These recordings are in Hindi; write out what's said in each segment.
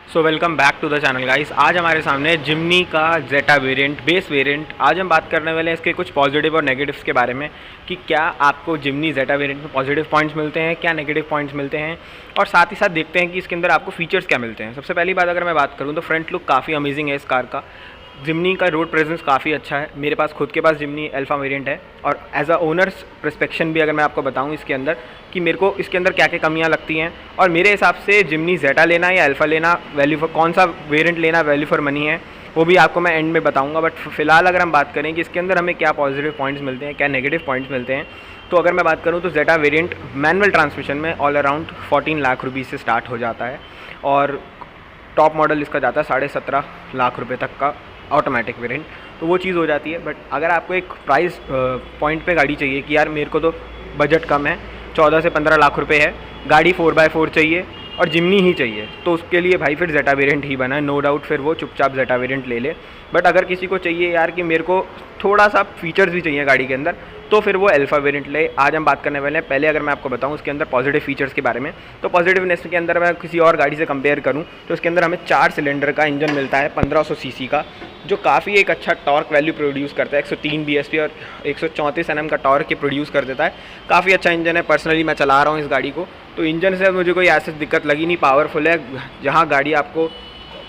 So welcome back to the channel guys. आज हमारे सामने जिमनी का जेटा वेरिएंट, बेस वेरिएंट। आज हम बात करने वाले हैं इसके कुछ पॉजिटिव और नेगेटिव्स के बारे में कि क्या आपको जिमनी जेटा वेरिएंट में पॉजिटिव पॉइंट्स मिलते हैं, क्या नेगेटिव पॉइंट्स मिलते हैं, और साथ ही साथ देखते हैं कि इसके अंदर आपको फीचर्स क्या मिलते हैं। सबसे पहली बात अगर मैं बात करूँ तो फ्रंट लुक काफ़ी अमेजिंग है इस कार का। जिमनी का रोड प्रेजेंस काफ़ी अच्छा है। मेरे पास खुद के पास जिमनी अल्फा वेरिएंट है और एज अ ओनर्स परस्पेक्शन भी अगर मैं आपको बताऊं इसके अंदर कि मेरे को इसके अंदर क्या क्या कमियां लगती हैं और मेरे हिसाब से जिमनी जेटा लेना या अल्फा लेना, वैल्यू फॉर कौन सा वेरिएंट लेना वैल्यू फॉर मनी है, वो भी आपको मैं एंड में बताऊंगा। बट फिलहाल अगर हम बात करें कि इसके अंदर हमें क्या पॉजिटिव पॉइंट्स मिलते हैं, क्या नेगेटिव पॉइंट्स मिलते हैं, तो अगर मैं बात करूँ तो जेटा वेरिएंट मैनुअल ट्रांसमिशन में ऑल अराउंड 14 लाख रुपये से स्टार्ट हो जाता है और टॉप मॉडल इसका जाता है 17.5 लाख रुपये तक का ऑटोमेटिक वेरिएंट। तो वो चीज़ हो जाती है। बट अगर आपको एक प्राइस पॉइंट पे गाड़ी चाहिए कि यार मेरे को तो बजट कम है, 14 से 15 लाख रुपए है, गाड़ी 4x4 चाहिए और जिमनी ही चाहिए, तो उसके लिए भाई फिर जेटा वेरिएंट ही बना है, नो डाउट। फिर वो चुपचाप जेटा वेरिएंट ले ले। बट अगर किसी को चाहिए यार कि मेरे को थोड़ा सा फीचर्स भी चाहिए गाड़ी के अंदर, तो फिर वो अल्फा वेरिएंट ले। आज हम बात करने वाले हैं, पहले अगर मैं आपको बताऊं उसके अंदर पॉजिटिव फीचर्स के बारे में, तो पॉजिटिवनेस के अंदर मैं किसी और गाड़ी से कंपेयर करूं तो इसके अंदर हमें 4 सिलेंडर का इंजन मिलता है 1500 सीसी का, जो काफ़ी एक अच्छा टॉर्क वैल्यू प्रोड्यूस करता है। 103 bhp और 134 Nm का टॉर्क के प्रोड्यूस कर देता है। काफ़ी अच्छा इंजन है। पर्सनली मैं चला रहा हूँ इस गाड़ी को, तो इंजन से मुझे कोई ऐसी दिक्कत लगी नहीं। पावरफुल है। जहाँ गाड़ी आपको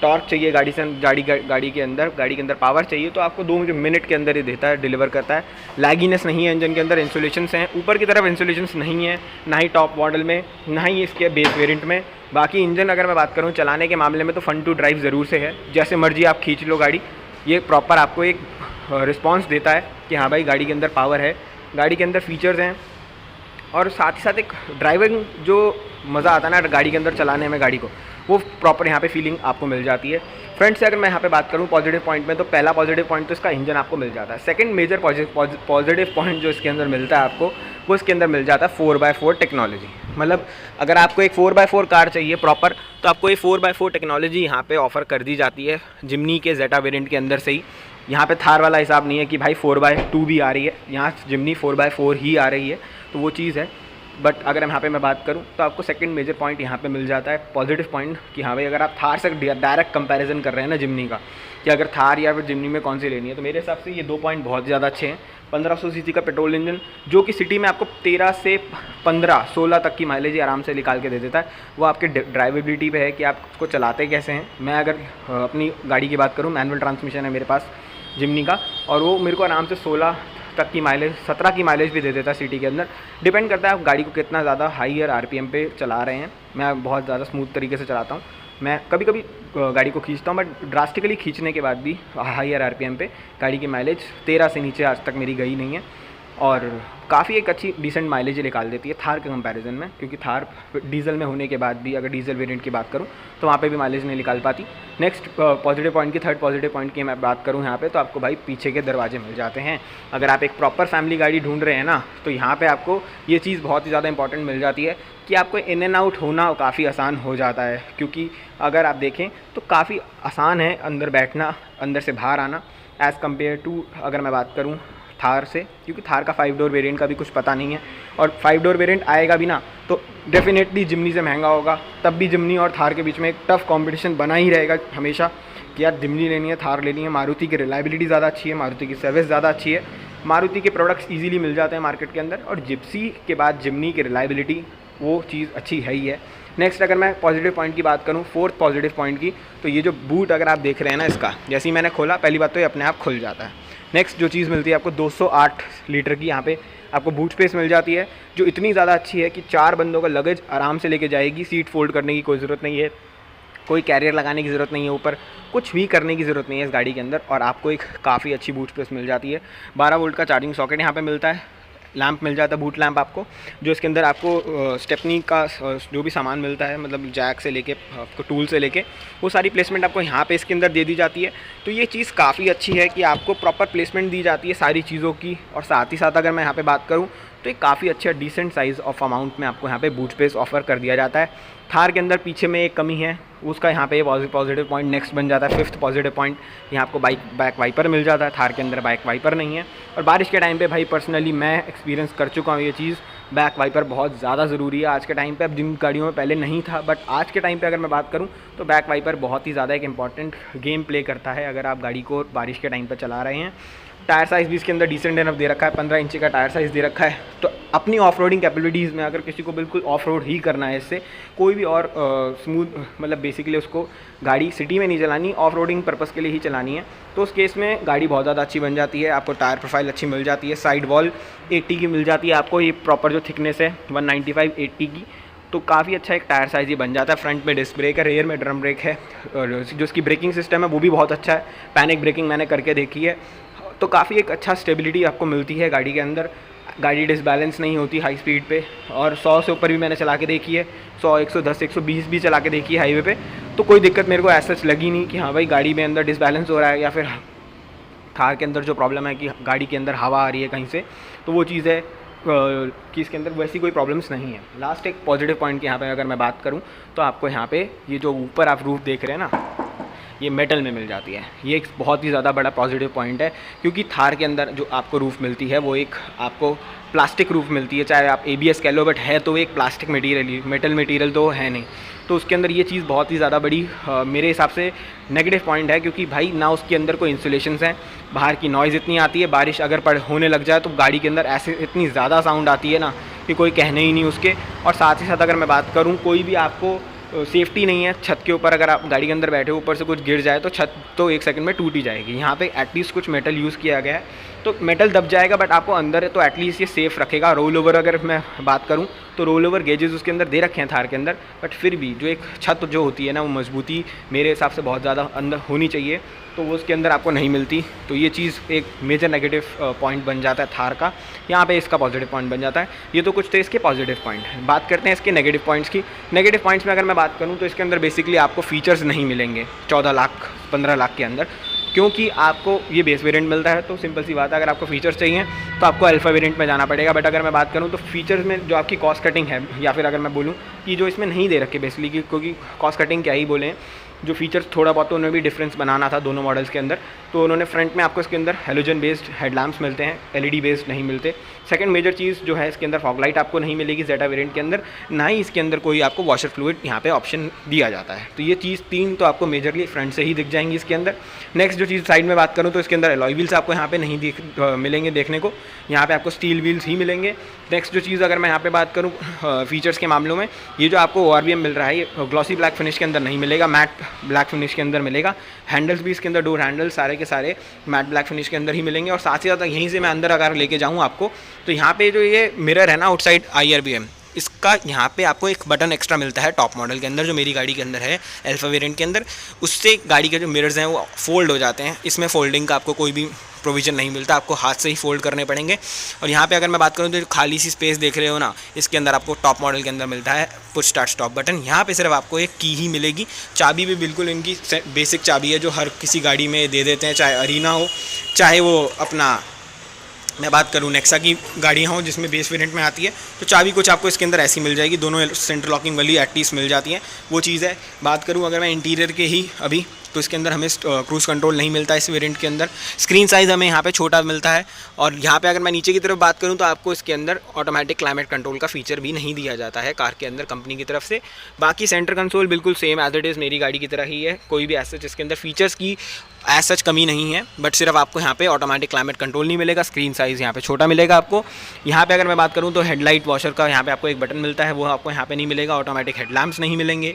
टॉर्क चाहिए गाड़ी से, गाड़ी के अंदर पावर चाहिए, तो आपको 2 मिनट के अंदर ही देता है, डिलीवर करता है। लैगीनेस नहीं है इंजन के अंदर। इंसुलेशंस हैं ऊपर की तरफ, इंसुलेशंस नहीं है, ना ही टॉप मॉडल में, ना ही इसके बेस वेरिएंट में। बाकी इंजन अगर मैं बात करूँ चलाने के मामले में तो फन टू ड्राइव ज़रूर से है। जैसे मर्जी आप खींच लो गाड़ी, ये प्रॉपर आपको एक रिस्पॉन्स देता है कि हाँ भाई गाड़ी के अंदर पावर है, गाड़ी के अंदर फीचर्स हैं, और साथ ही साथ एक ड्राइविंग जो मज़ा आता है ना गाड़ी के अंदर चलाने में गाड़ी को, वो प्रॉपर यहाँ पे फीलिंग आपको मिल जाती है। फ्रंट से अगर मैं यहाँ पे बात करूँ पॉजिटिव पॉइंट में, तो पहला पॉजिटिव पॉइंट तो इसका इंजन आपको मिल जाता है। सेकंड मेजर पॉजिटिव पॉइंट जो इसके अंदर मिलता है आपको, वो इसके अंदर मिल जाता है 4x4 टेक्नोलॉजी। मतलब अगर आपको एक 4x4 कार चाहिए प्रॉपर, तो आपको ये 4x4 टेक्नोलॉजी यहाँ पे ऑफर कर दी जाती है जिमनी के जेटा वेरिएंट के अंदर से ही। यहाँ पे थार वाला हिसाब नहीं है कि भाई 4x2 भी आ रही है, यहाँ जिमनी 4x4 ही आ रही है, तो वो चीज़ है। बट अगर यहाँ पे मैं बात करूँ तो आपको सेकंड मेजर पॉइंट यहाँ पे मिल जाता है पॉजिटिव पॉइंट कि हाँ भाई अगर आप थार से डायरेक्ट कंपैरिजन कर रहे हैं ना जिमनी का, कि अगर थार या फिर जिमनी में कौन सी लेनी है, तो मेरे हिसाब से ये 2 पॉइंट बहुत ज़्यादा अच्छे हैं। 1500 सीसी का पेट्रोल इंजन जो कि सिटी में आपको 13 से 15-16 तक की माइलेज आराम से निकाल के दे देता है। वो आपके ड्राइवेबिलिटी पे है कि आप उसको चलाते कैसे हैं। मैं अगर अपनी गाड़ी की बात करूँ, मैनुअल ट्रांसमिशन है मेरे पास जिमनी का, और वो मेरे को आराम से 16 तक की माइलेज, 17 की माइलेज भी दे देता है सिटी के अंदर। डिपेंड करता है आप गाड़ी को कितना ज़्यादा हाईयर आरपीएम पे चला रहे हैं। मैं बहुत ज़्यादा स्मूथ तरीके से चलाता हूँ। मैं कभी कभी गाड़ी को खींचता हूँ, बट ड्रास्टिकली खींचने के बाद भी हाईयर आरपीएम पे गाड़ी की माइलेज 13 से नीचे आज तक मेरी गई नहीं है, और काफ़ी एक अच्छी डिसेंट माइलेज निकाल देती है थार के कंपैरिजन में। क्योंकि थार डीजल में होने के बाद भी, अगर डीजल वेरिएंट की बात करूँ तो वहाँ पे भी माइलेज नहीं निकाल पाती। नेक्स्ट पॉजिटिव पॉइंट की, थर्ड पॉजिटिव पॉइंट की मैं बात करूँ यहाँ पे, तो आपको भाई पीछे के दरवाजे मिल जाते हैं। अगर आप एक प्रॉपर फैमिली गाड़ी ढूंढ रहे हैं ना, तो यहाँ पर आपको ये चीज़ बहुत ही ज़्यादा इंपॉर्टेंट मिल जाती है कि आपको इन एंड आउट होना काफ़ी आसान हो जाता है। क्योंकि अगर आप देखें तो काफ़ी आसान है अंदर बैठना, अंदर से बाहर आना, एज़ कम्पेयर टू अगर मैं बात करूँ थार से। क्योंकि थार का 5 डोर वेरिएंट का भी कुछ पता नहीं है, और 5 डोर वेरिएंट आएगा भी ना तो डेफिनेटली जिमनी से महंगा होगा। तब भी जिमनी और थार के बीच में एक टफ कंपटीशन बना ही रहेगा हमेशा कि यार जिमनी लेनी है, थार लेनी है। मारुति की रिलायबिलिटी ज़्यादा अच्छी है, मारुति की सर्विस ज़्यादा अच्छी है, मारुति के प्रोडक्ट्स ईजिली मिल जाते हैं मार्केट के अंदर, और जिप्सी के बाद जिमनी की रिलायबिलिटी वो चीज़ अच्छी है ही है। नेक्स्ट अगर मैं पॉजिटिव पॉइंट की बात करूँ, फोर्थ पॉजिटिव पॉइंट की, तो ये जो बूट अगर आप देख रहे हैं ना इसका, जैसे ही मैंने खोला पहली बात तो ये अपने आप खुल जाता है। नेक्स्ट जो चीज़ मिलती है आपको 208 लीटर की यहाँ पे आपको बूट स्पेस मिल जाती है, जो इतनी ज़्यादा अच्छी है कि 4 बंदों का लगेज आराम से लेके जाएगी। सीट फोल्ड करने की कोई ज़रूरत नहीं है, कोई कैरियर लगाने की ज़रूरत नहीं है, ऊपर कुछ भी करने की ज़रूरत नहीं है इस गाड़ी के अंदर, और आपको एक काफ़ी अच्छी बूट स्पेस मिल जाती है। 12 वोल्ट का चार्जिंग सॉकेट यहाँ पे मिलता है, लैंप मिल जाता है, बूट लैंप आपको, जो इसके अंदर आपको स्टेपनी का जो भी सामान मिलता है, मतलब जैक से लेके आपको टूल से लेके वो सारी प्लेसमेंट आपको यहाँ पे इसके अंदर दे दी जाती है। तो ये चीज़ काफ़ी अच्छी है कि आपको प्रॉपर प्लेसमेंट दी जाती है सारी चीज़ों की। और साथ ही साथ अगर मैं यहाँ पे बात करूँ तो एक काफ़ी अच्छा डिसेंट साइज़ ऑफ अमाउंट में आपको यहाँ पे बूट स्पेस ऑफर कर दिया जाता है। थार के अंदर पीछे में एक कमी है, उसका यहाँ पे पॉजिटिव पॉइंट नेक्स्ट बन जाता है। फिफ्थ पॉजिटिव पॉइंट, यहाँ आपको बैक वाइपर मिल जाता है, थार के अंदर बैक वाइपर नहीं है। और बारिश के टाइम पे भाई पर्सनली मैं एक्सपीरियंस कर चुका हूँ ये चीज़, बैक वाइपर बहुत ज़्यादा ज़रूरी है आज के टाइम पे। अब जिन गाड़ियों में पहले नहीं था, बट आज के टाइम पे अगर मैं बात करूं तो बैक वाइपर बहुत ही ज़्यादा एक इंपॉर्टेंट गेम प्ले करता है अगर आप गाड़ी को बारिश के टाइम पे चला रहे हैं। टायर साइज़ भी इसके अंदर डिसेंट इनफ दे रखा है, 15 इंची का टायर साइज़ दे रखा है। तो अपनी ऑफ रोडिंग कैपेबिलिटीज़ में अगर किसी को बिल्कुल ऑफ रोड ही करना है, इससे कोई भी और स्मूथ मतलब बेसिकली उसको गाड़ी सिटी में नहीं चलानी, ऑफ रोडिंग पर्पज़ के लिए ही चलानी है, तो उस केस में गाड़ी बहुत ज़्यादा अच्छी बन जाती है। आपको टायर प्रोफाइल अच्छी मिल जाती है, साइड वॉल 80 की मिल जाती है आपको, ये प्रॉपर जो थिकनेस है 195/80 की, तो काफ़ी अच्छा एक टायर साइज़ ये बन जाता है। फ्रंट में डिस्क ब्रेक है, रेयर में ड्रम ब्रेक है, और जो इसकी ब्रेकिंग सिस्टम है वो भी बहुत अच्छा है। पैनिक ब्रेकिंग मैंने करके देखी है, तो काफ़ी एक अच्छा स्टेबिलिटी आपको मिलती है गाड़ी के अंदर। गाड़ी डिसबैलेंस नहीं होती हाई स्पीड पे, और 100 से ऊपर भी मैंने चला के देखी है, 100, 110, 120 भी चला के देखी है हाईवे पे, तो कोई दिक्कत मेरे को ऐसा लगी नहीं कि हाँ भाई गाड़ी में अंदर डिसबैलेंस हो रहा है, या फिर थार के अंदर जो प्रॉब्लम है कि गाड़ी के अंदर हवा आ रही है कहीं से, तो वो चीज़ है कि इसके अंदर वैसी कोई प्रॉब्लम्स नहीं है। लास्ट एक पॉजिटिव पॉइंट की यहाँ पे अगर मैं बात करूँ तो आपको यहाँ पे ये जो ऊपर आप रूफ देख रहे हैं ना, ये मेटल में मिल जाती है। ये एक बहुत ही ज़्यादा बड़ा पॉजिटिव पॉइंट है, क्योंकि थार के अंदर जो आपको रूफ़ मिलती है वो एक आपको प्लास्टिक रूफ़ मिलती है, चाहे आप ABS कह लो, बट है तो एक प्लास्टिक मटेरियल ही, मेटल मटेरियल तो है नहीं। तो उसके अंदर ये चीज़ बहुत ही ज़्यादा बड़ी मेरे हिसाब से नेगेटिव पॉइंट है, क्योंकि भाई ना उसके अंदर कोई इंसुलेशंस हैं, बाहर की नॉइज़ इतनी आती है, बारिश अगर होने लग जाए तो गाड़ी के अंदर ऐसे इतनी ज़्यादा साउंड आती है ना कि कोई कहने ही नहीं उसके। और साथ ही साथ अगर मैं बात करूँ, कोई भी आपको सेफ्टी नहीं है छत के ऊपर, अगर आप गाड़ी के अंदर बैठे हो ऊपर से कुछ गिर जाए तो छत तो 1 सेकंड में टूट ही जाएगी। यहाँ पे एटलीस्ट कुछ मेटल यूज़ किया गया है, तो मेटल दब जाएगा बट आपको अंदर है तो एटलीस्ट ये सेफ़ रखेगा। रोल ओवर अगर मैं बात करूँ तो रोल ओवर गेजेस उसके अंदर दे रखे हैं थार के अंदर, बट फिर भी जो एक छत जो होती है ना, वो मजबूती मेरे हिसाब से बहुत ज़्यादा अंदर होनी चाहिए, तो वो उसके अंदर आपको नहीं मिलती। तो ये चीज़ एक मेजर नेगेटिव पॉइंट बन जाता है थार का, यहाँ पे इसका पॉजिटिव पॉइंट बन जाता है। ये तो कुछ थे इसके पॉजिटिव पॉइंट। बात करते हैं इसके नेगेटिव पॉइंट्स की। नेगेटिव पॉइंट्स में अगर मैं बात करूँ तो इसके अंदर बेसिकली आपको फीचर्स नहीं मिलेंगे 14 लाख 15 लाख के अंदर, क्योंकि आपको ये बेस वेरिएंट मिलता है, तो सिंपल सी बात है, अगर आपको फीचर्स चाहिए तो आपको अल्फ़ा वेरिएंट में जाना पड़ेगा। बट अगर मैं बात करूँ तो फीचर्स में जो आपकी कॉस्ट कटिंग है, या फिर अगर मैं बोलूँ कि जो इसमें नहीं दे रखे बेसिकली, क्योंकि कॉस्ट कटिंग क्या ही बोलें, जो फीचर्स थोड़ा बहुत तो उन्हें भी डिफरेंस बनाना था दोनों मॉडल्स के अंदर, तो उन्होंने फ्रंट में आपको इसके अंदर हेलोजन बेस्ड हेडलैम्प्स मिलते हैं, LED बेस्ड नहीं मिलते। सेकंड मेजर चीज़ जो है, इसके अंदर फॉग लाइट आपको नहीं मिलेगी जेटा वेरिएंट के अंदर, ना ही इसके अंदर कोई आपको वॉशर फ्लूइड यहाँ पे ऑप्शन दिया जाता है। तो ये चीज़ 3 तो आपको मेजरली फ्रंट से ही दिख जाएंगी इसके अंदर। नेक्स्ट जो चीज़ साइड में बात करूँ तो इसके अंदर अलॉय व्हील्स आपको यहाँ पे नहीं मिलेंगे देखने को, यहाँ पे आपको स्टील व्हील्स ही मिलेंगे। नेक्स्ट जो चीज़ अगर मैं यहाँ पे बात करूँ फीचर्स के मामलों में, ये जो आपको ORVM मिल रहा है ये ग्लॉसी ब्लैक फिनिश के अंदर नहीं मिलेगा, मैट ब्लैक फिनिश के अंदर मिलेगा। हैंडल्स भी इसके अंदर डोर हैंडल्स सारे के सारे मैट ब्लैक फिनिश के अंदर ही मिलेंगे। और साथ ही साथ यहीं से मैं अंदर अगर लेके जाऊँ आपको, तो यहाँ पे जो ये मिरर है ना आउटसाइड IRBM, इसका यहाँ पे आपको एक बटन एक्स्ट्रा मिलता है टॉप मॉडल के अंदर, जो मेरी गाड़ी के अंदर है अल्फा वेरिएंट के अंदर। उससे गाड़ी के जो मिरर्स हैं वो फोल्ड हो जाते हैं। इसमें फोल्डिंग का आपको कोई भी प्रोविज़न नहीं मिलता, आपको हाथ से ही फोल्ड करने पड़ेंगे। और यहाँ पे अगर मैं बात करूँ तो खाली सी स्पेस देख रहे हो ना, इसके अंदर आपको टॉप मॉडल के अंदर मिलता है पुश स्टार्ट स्टॉप बटन। यहाँ पे सिर्फ आपको एक की ही मिलेगी। चाबी भी बिल्कुल इनकी बेसिक चाबी है जो हर किसी गाड़ी में दे देते हैं, चाहे अरीना हो, चाहे वो अपना मैं बात करूँ नेक्सा की गाड़ियाँ हों जिसमें बेस वेरिएंट में आती है, तो चाबी कुछ आपको इसके अंदर ऐसी मिल जाएगी, दोनों सेंटर लॉकिंग वाली एटलीस्ट मिल जाती हैं, वो चीज़ है। बात करूँ अगर मैं इंटीरियर के ही अभी, तो इसके अंदर हमें क्रूज़ कंट्रोल नहीं मिलता इस वेरिएंट के अंदर। स्क्रीन साइज़ हमें यहाँ पे छोटा मिलता है। और यहाँ पे अगर मैं नीचे की तरफ बात करूँ तो आपको इसके अंदर ऑटोमेटिक क्लाइमेट कंट्रोल का फीचर भी नहीं दिया जाता है कार के अंदर कंपनी की तरफ से। बाकी सेंटर कंसोल बिल्कुल सेम एज इट इज़ मेरी गाड़ी की तरह ही है, कोई भी ऐसा इसके अंदर फीचर्स की एज सच कमी नहीं है। बट सिर्फ आपको यहाँ पे ऑटोमेटिक क्लाइमेट कंट्रोल नहीं मिलेगा, स्क्रीन साइज़ यहाँ पे छोटा मिलेगा आपको। यहाँ पे अगर मैं बात करूँ तो हेडलाइट वॉशर का यहाँ पे आपको एक बटन मिलता है, वो आपको यहाँ पे नहीं मिलेगा। ऑटोमेटिक हेडलैम्प्स नहीं मिलेंगे।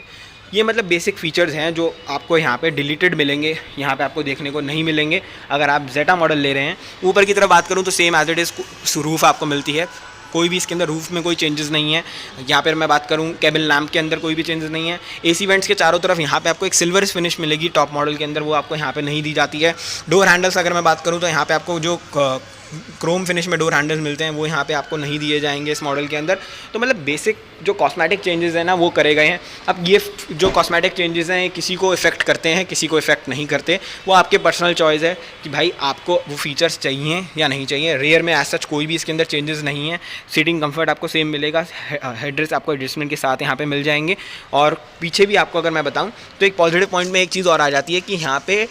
ये मतलब बेसिक फीचर्स हैं जो आपको यहाँ पे डिलीटेड मिलेंगे, यहाँ पे आपको देखने को नहीं मिलेंगे अगर आप जेटा मॉडल ले रहे हैं। ऊपर की तरफ बात करूँ तो same as it is roof आपको मिलती है, कोई भी इसके अंदर रूफ में कोई चेंजेस नहीं है। यहाँ पर मैं बात करूँ केबिन लैम्प के अंदर कोई भी चेंजेस नहीं है। AC वेंट्स के चारों तरफ यहाँ पे आपको एक सिल्वर फिनिश मिलेगी टॉप मॉडल के अंदर, वो आपको यहाँ पे नहीं दी जाती है। डोर हैंडल्स अगर मैं बात करूँ तो यहाँ पे आपको जो क्रोम फिनिश में डोर हैंडल्स मिलते हैं वो यहाँ पे आपको नहीं दिए जाएंगे इस मॉडल के अंदर। तो मतलब बेसिक जो कॉस्मेटिक चेंजेस हैं ना वो करे गए हैं। अब ये जो कॉस्मेटिक चेंजेस हैं किसी को इफेक्ट करते हैं, किसी को इफेक्ट नहीं करते, वो आपके पर्सनल चॉइस है कि भाई आपको वो फीचर्स चाहिए या नहीं चाहिए। रेयर में एज सच कोई भी इसके अंदर चेंजेस नहीं है। सीटिंग कंफर्ट आपको सेम मिलेगा, हेडरेस्ट आपको एडजस्टमेंट के साथ यहाँ पे मिल जाएंगे। और पीछे भी आपको अगर मैं बताऊँ तो एक पॉजिटिव पॉइंट में एक चीज़ और आ जाती है कि यहाँ पे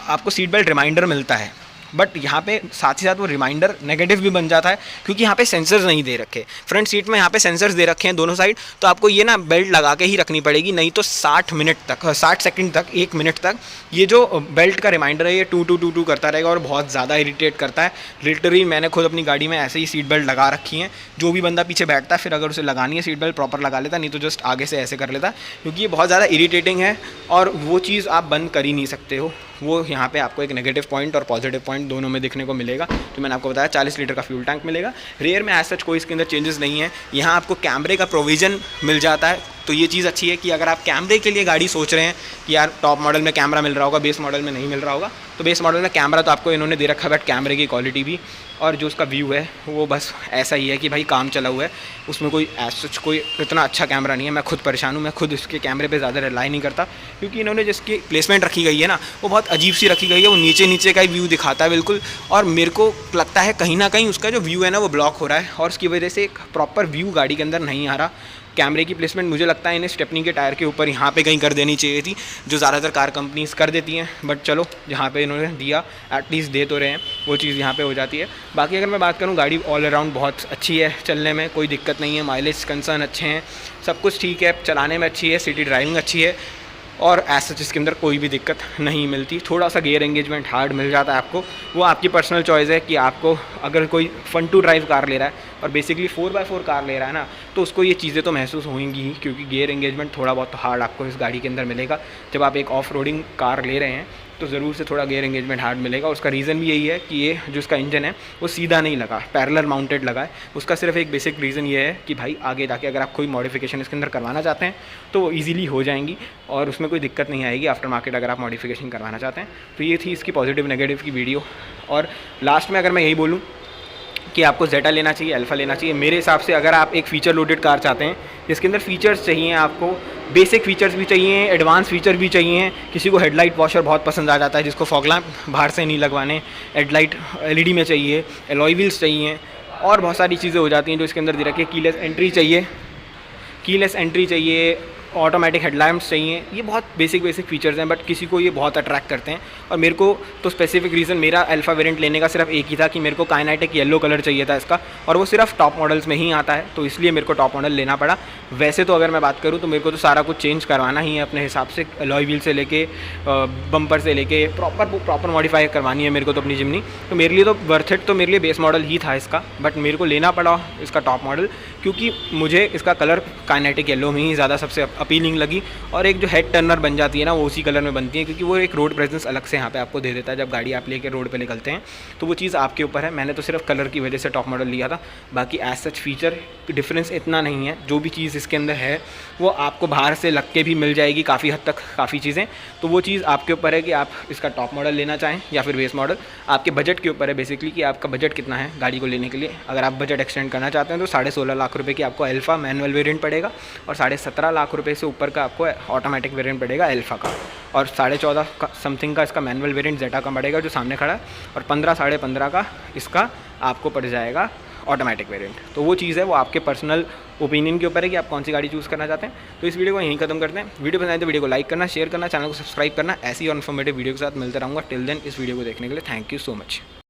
आपको सीट बेल्ट रिमाइंडर मिलता है। बट यहाँ पे साथ ही साथ वो रिमाइंडर नेगेटिव भी बन जाता है क्योंकि यहाँ पे सेंसर्स नहीं दे रखे। फ्रंट सीट में यहाँ पे सेंसर्स दे रखे हैं दोनों साइड, तो आपको ये ना बेल्ट लगा के ही रखनी पड़ेगी, नहीं तो 60 सेकंड तक 1 मिनट तक ये जो बेल्ट का रिमाइंडर है ये टू टू टू टू करता रहेगा और बहुत ज़्यादा इरिटेट करता है। लिटरली मैंने खुद अपनी गाड़ी में ऐसे ही सीट बेल्ट लगा रखी है। जो भी बंदा पीछे बैठता है फिर अगर उसे लगानी है सीट बेल्ट प्रॉपर लगा लेता, नहीं तो जस्ट आगे से ऐसे कर लेता, क्योंकि ये बहुत ज़्यादा इरिटेटिंग है और वो चीज़ आप बंद कर ही नहीं सकते हो। वो यहाँ पे आपको एक नेगेटिव पॉइंट और पॉजिटिव पॉइंट दोनों में देखने को मिलेगा। तो मैंने आपको बताया 40 लीटर का फ्यूल टैंक मिलेगा। रेयर में एज सच कोई इसके अंदर चेंजेस नहीं है। यहाँ आपको कैमरे का प्रोविज़न मिल जाता है, तो ये चीज़ अच्छी है कि अगर आप कैमरे के लिए गाड़ी सोच रहे हैं कि यार टॉप मॉडल में कैमरा मिल रहा होगा, बेस मॉडल में नहीं मिल रहा होगा, तो बेस मॉडल में कैमरा तो आपको इन्होंने दे रखा है, बट कैमरे की क्वालिटी भी और जो उसका व्यू है वो बस ऐसा ही है कि भाई काम चला हुआ है, उसमें कोई एज सच कोई इतना अच्छा कैमरा नहीं है। मैं खुद परेशान हूँ, मैं खुद इसके कैमरे पे ज़्यादा रिलाई नहीं करता क्योंकि इन्होंने जिसकी प्लेसमेंट रखी गई है ना वो बहुत अजीब सी रखी गई है। वो नीचे नीचे का ही व्यू दिखाता है बिल्कुल, और मेरे को लगता है कहीं ना कहीं उसका जो व्यू है ना वो ब्लॉक हो रहा है और उसकी वजह से एक प्रॉपर व्यू गाड़ी के अंदर नहीं आ रहा। कैमरे की प्लेसमेंट मुझे लगता है इन्हें स्टेपनी के टायर के ऊपर यहाँ पे कहीं कर देनी चाहिए थी, जो ज़्यादातर कार कंपनीज कर देती हैं, बट चलो जहाँ पे इन्होंने दिया एटलीस्ट दे तो रहे हैं, वो चीज़ यहाँ पे हो जाती है। बाकी अगर मैं बात करूँ, गाड़ी ऑल अराउंड बहुत अच्छी है, चलने में कोई दिक्कत नहीं है, माइलेज कंसर्न अच्छे हैं, सब कुछ ठीक है, चलाने में अच्छी है, सिटी ड्राइविंग अच्छी है और एज सच इसके अंदर कोई भी दिक्कत नहीं मिलती। थोड़ा सा गियर एंगेजमेंट हार्ड मिल जाता है आपको, वो आपकी पर्सनल चॉइस है कि आपको अगर कोई फन टू ड्राइव कार ले रहा है और बेसिकली 4x4 कार ले रहा है ना, तो उसको ये चीज़ें तो महसूस होंगी ही, क्योंकि गियर एंगेजमेंट थोड़ा बहुत हार्ड आपको इस गाड़ी के अंदर मिलेगा। जब आप एक ऑफ रोडिंग कार ले रहे हैं तो ज़रूर से थोड़ा गियर एंगेजमेंट हार्ड मिलेगा। उसका रीज़न भी यही है कि ये जो इसका इंजन है वो सीधा नहीं लगा, पैरेलल माउंटेड लगा है। उसका सिर्फ एक बेसिक रीज़न ये है कि भाई आगे जाके अगर आप कोई मॉडिफिकेशन इसके अंदर करवाना चाहते हैं तो वो ईजिली हो जाएंगी और उसमें कोई दिक्कत नहीं आएगी आफ्टर मार्केट अगर आप मॉडिफिकेशन करवाना चाहते हैं। तो ये थी इसकी पॉजिटिव नेगेटिव की वीडियो। और लास्ट में अगर मैं यही बोलूँ कि आपको जेटा लेना चाहिए, अल्फ़ा लेना चाहिए, मेरे हिसाब से अगर आप एक फ़ीचर लोडेड कार चाहते हैं जिसके अंदर फ़ीचर्स चाहिए, आपको बेसिक फ़ीचर्स भी चाहिए, एडवांस फ़ीचर भी चाहिए। किसी को हेडलाइट वॉशर बहुत पसंद आ जाता है, जिसको फॉग लैंप बाहर से नहीं लगवाने, हेडलाइट एलईडी में चाहिए, एलॉय व्हील्स चाहिए और बहुत सारी चीज़ें हो जाती हैं जो इसके अंदर दे रखी है। कीलेस एंट्री चाहिए, ऑटोमेटिक हेडलैम्प्स चाहिए। ये बहुत बेसिक फीचर्स हैं, बट किसी को ये बहुत अट्रैक्ट करते हैं। और मेरे को तो स्पेसिफिक रीज़न मेरा अल्फ़ा वेरिएंट लेने का सिर्फ एक ही था कि मेरे को काइनेटिक येलो कलर चाहिए था इसका, और वो सिर्फ टॉप मॉडल्स में ही आता है, तो इसलिए मेरे को टॉप मॉडल लेना पड़ा। वैसे तो अगर मैं बात करूँ तो मेरे को तो सारा कुछ चेंज करवाना ही है अपने हिसाब से, अलॉय व्हील से लेके बम्पर से लेके प्रॉपर मॉडिफाई करवानी है मेरे को तो अपनी जिम्नी। तो मेरे लिए तो वर्थ इट तो मेरे लिए बेस मॉडल ही था इसका, बट मेरे को लेना पड़ा इसका टॉप मॉडल क्योंकि मुझे इसका कलर काइनेटिक येलो में ही ज़्यादा सबसे अपीलिंग लगी। और एक जो हेड टर्नर बन जाती है ना वो उसी कलर में बनती है, क्योंकि वो एक रोड प्रेजेंस अलग से यहाँ पे आपको दे देता है जब गाड़ी आप लेके रोड पे निकलते हैं। तो वो चीज़ आपके ऊपर है। मैंने तो सिर्फ कलर की वजह से टॉप मॉडल लिया था, बाकी एज सच फीचर डिफरेंस इतना नहीं है। जो भी चीज़ इसके अंदर है वो आपको बाहर से लग के भी मिल जाएगी काफ़ी हद तक, काफ़ी चीज़ें। तो वो चीज़ आपके ऊपर है कि आप इसका टॉप मॉडल लेना चाहें या फिर बेस मॉडल। आपके बजट के ऊपर है बेसिकली कि आपका बजट कितना है गाड़ी को लेने के लिए। अगर आप बजट एक्सटेंड करना चाहते हैं तो 16.5 लाख रुपये की आपको अल्फ़ा मैनुअल वेरिएंट पड़ेगा और 17.5 लाख रुपये से ऊपर का आपको ऑटोमेटिक वेरिएंट पड़ेगा अल्फ़ा का, और 14.5 का समथिंग का इसका मैनुअल वेरिएंट जेटा का पड़ेगा जो सामने खड़ा है, और 15-15.5 का इसका आपको पड़ जाएगा ऑटोमेटिक वेरिएंट। तो वो चीज़ है, वो आपके पर्सनल ओपिनियन के ऊपर है कि आप कौन सी गाड़ी चूज़ करना चाहते हैं। तो इस वीडियो को यहीं खत्म करते हैं। वीडियो पसंद आए तो वीडियो को लाइक करना, शेयर करना, चैनल को सब्सक्राइब करना। ऐसी और इन्फॉर्मेटिव वीडियो के साथ मिलते रहूँगा। टिल देन इस वीडियो को देखने के लिए थैंक यू सो मच।